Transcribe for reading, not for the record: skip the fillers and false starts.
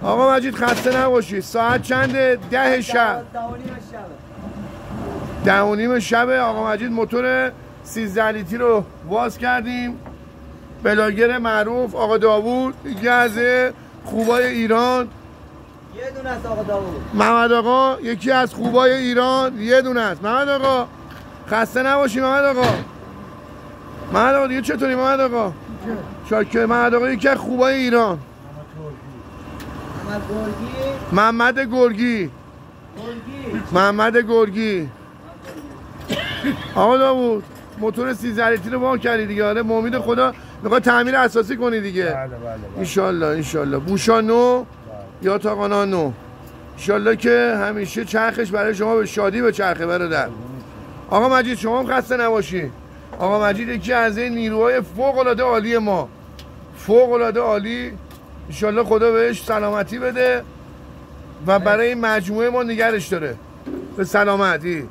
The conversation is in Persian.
آقا مجید خسته نباشی. ساعت چنده؟ 10 شب. 10:30 شب. آقا مجید موتور 13 لیتری رو باز کردیم. بلاگر معروف آقا داوود، یکی از خوبای ایران. یه دونه است آقا داوود. محمد آقا یکی از خوبای ایران، یه دونه است. محمد آقا خسته نباشی. محمد آقا، محمد آقا دیگه چطوری محمد آقا؟ شاکر. محمد آقا یکی از خوبای ایران. محمد گرگی. محمد گرگی. آقا داوود موتور 13 لیتری رو باز کردی دیگه. آره امید خدا میخواد تعمیر اساسی کنی دیگه. بله. ان شاء الله بوشا نو یا تاقانا نو. ان که همیشه چرخش برای شما به شادی به چرخه برادر. آقا مجید شما هم خسته نباشی. آقا مجید یکی از این نیروهای فوق العاده عالی ما، فوق العاده عالی. ان خدا بهش سلامتی بده و برای این مجموعه ما نگرش داره. به سلامتی.